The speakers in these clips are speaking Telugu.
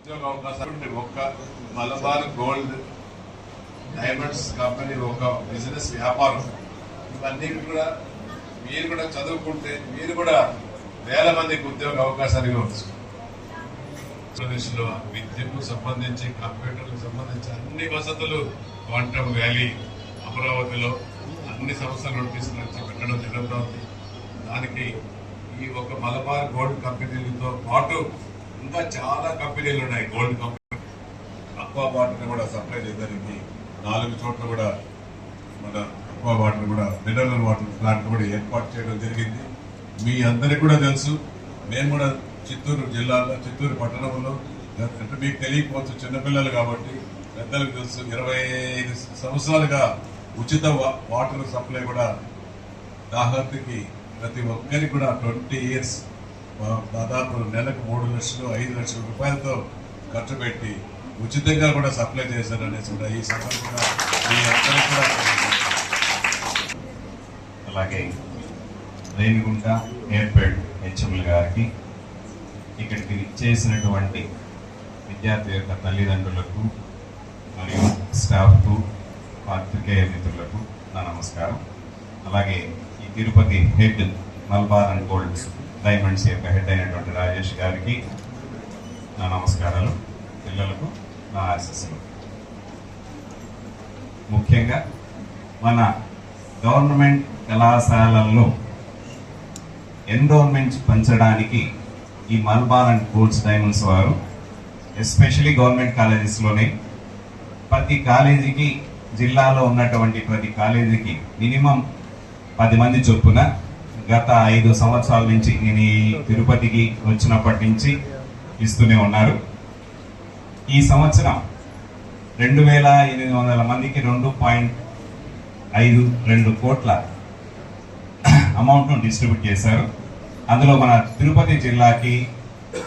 ఉద్యోగ అవకాశాలు ఒక్క మలబార్ గోల్డ్ డైమండ్స్ కంపెనీ ఒక బిజినెస్ వ్యాపారం ఇవన్నీ కూడా మీరు కూడా చదువుకుంటే మీరు కూడా వేల మందికి ఉద్యోగ అవకాశాలు ఇవ్వచ్చు. ఆంధ్రప్రదేశ్లో విద్యకు సంబంధించి కంప్యూటర్లకు సంబంధించి అన్ని వసతులు క్వాంటమ్ వ్యాలీ అమరావతిలో అన్ని సంస్థలు తీసుకొచ్చి పెట్టడం జరుగుతుంది. దానికి ఈ ఒక మలబార్ గోల్డ్ కంపెనీలతో పాటు ఇంకా చాలా కంపెనీలు ఉన్నాయి. గోల్డ్ కంపెనీ అక్వా వాటర్ కూడా సప్లై చేయడానికి 4 చోట్ల కూడా మన అక్వా వాటర్ కూడా మినరల్ వాటర్ ప్లాంట్ కూడా ఏర్పాటు చేయడం జరిగింది. మీ అందరికీ కూడా తెలుసు. మేము కూడా చిత్తూరు జిల్లాలో చిత్తూరు పట్టణంలో అంటే మీకు తెలియకపోవచ్చు, చిన్నపిల్లలు కాబట్టి పెద్దలకు తెలుసు, 25 సంవత్సరాలుగా ఉచిత వాటర్ సప్లై కూడా దాహత్కి ప్రతి ఒక్కరికి కూడా 20 years దాదాపు నెలకు 3 లక్షలు 5 లక్షల రూపాయలతో ఖర్చు పెట్టి ఉచితంగా కూడా సప్లై చేశారనేసి కూడా ఈ సందర్భంగా మీ అందరికీ కూడా. అలాగే రేణిగుంట ఎయిర్పోర్ట్ హెచ్ఎంఎల్ గారికి, ఇక్కడికి చేసినటువంటి విద్యార్థి యొక్క తల్లిదండ్రులకు మరియు స్టాఫ్కు, పాత్రికేయ మిత్రులకు నా నమస్కారం. అలాగే ఈ Tirupati head Malabar and gold diamonds యొక్క హెడ్ అయినటువంటి రాజేష్ గారికి నా నమస్కారాలు. పిల్లలకు నా ఆశీస్సులు. ముఖ్యంగా మన గవర్నమెంట్ కళాశాలల్లో ఎన్రోల్మెంట్స్ పెంచడానికి ఈ మల్బార్ అండ్ గోల్డ్ డైమండ్స్ వారు ఎస్పెషలీ గవర్నమెంట్ కాలేజెస్లోనే ప్రతి కాలేజీకి, జిల్లాలో ఉన్నటువంటి ప్రతి కాలేజీకి మినిమం 10 మంది చొప్పున గత 5 సంవత్సరాల నుంచి నేను ఈ తిరుపతికి వచ్చినప్పటి నుంచి ఇస్తూనే ఉన్నారు. ఈ సంవత్సరం 2800 మందికి 2.52 కోట్ల అమౌంట్ను డిస్ట్రిబ్యూట్ చేశారు. అందులో మన తిరుపతి జిల్లాకి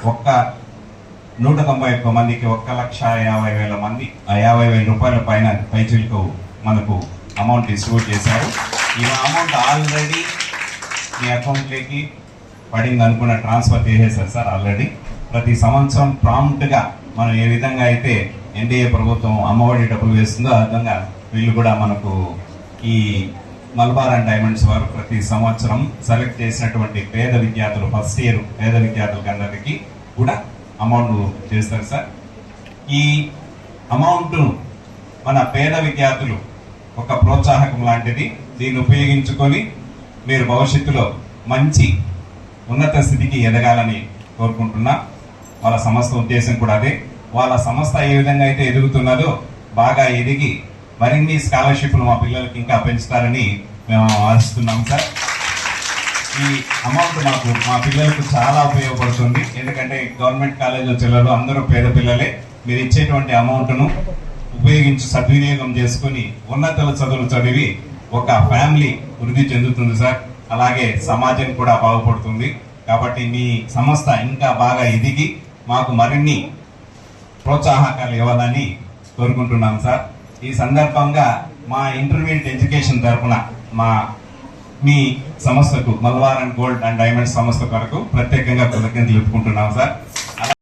191 మందికి 1,50,000 మంది 50,000 రూపాయల పైన పైచిలకు మనకు అమౌంట్ డిస్ట్రిబ్యూట్ చేశారు. ఈ అమౌంట్ ఆల్రెడీ మీ అకౌంట్లోకి పడింది అనుకున్న ట్రాన్స్ఫర్ చేసేసారు సార్ ఆల్రెడీ. ప్రతి సంవత్సరం ప్రాంప్ట్గా మనం ఏ విధంగా అయితే ఎన్డీఏ ప్రభుత్వం అమ్మఒడి డబ్బులు వేస్తుందో ఆ విధంగా వీళ్ళు కూడా మనకు ఈ మల్బార్ అండ్ డైమండ్స్ వారు ప్రతి సంవత్సరం సెలెక్ట్ చేసినటువంటి పేద విద్యార్థులు, ఫస్ట్ ఇయర్ పేద విద్యార్థులకి అందరికీ కూడా అమౌంట్ చేస్తారు సార్. ఈ అమౌంట్ మన పేద విద్యార్థులు ఒక ప్రోత్సాహకం లాంటిది. దీన్ని ఉపయోగించుకొని మీరు భవిష్యత్తులో మంచి ఉన్నత స్థితికి ఎదగాలని కోరుకుంటున్నా. వాళ్ళ సంస్థ ఉద్దేశం కూడా అదే. వాళ్ళ సంస్థ ఏ విధంగా అయితే ఎదుగుతున్నదో బాగా ఎదిగి మరిన్ని స్కాలర్షిప్లు మా పిల్లలకి ఇంకా పెంచుతారని మేము ఆశిస్తున్నాం సార్. ఈ అమౌంట్ మాకు మా పిల్లలకు చాలా ఉపయోగపడుతుంది. ఎందుకంటే గవర్నమెంట్ కాలేజీలో పిల్లలు అందరూ పేద పిల్లలే. మీరు ఇచ్చేటువంటి అమౌంట్ను ఉపయోగించి సద్వినియోగం చేసుకుని ఉన్నత చదువులు చదివి ఒక ఫ్యామిలీ వృద్ధి చెందుతుంది సార్. అలాగే సమాజం కూడా బాగుపడుతుంది. కాబట్టి మీ సంస్థ ఇంకా బాగా ఎదిగి మాకు మరిన్ని ప్రోత్సాహకాలు ఇవ్వాలని కోరుకుంటున్నాం సార్. ఈ సందర్భంగా మా ఇంటర్మీడియట్ ఎడ్యుకేషన్ తరఫున మీ సంస్థకు Malabar and gold and diamonds సంస్థ కొరకు ప్రత్యేకంగా కృతజ్ఞతలు చెప్పుకుంటున్నాం సార్.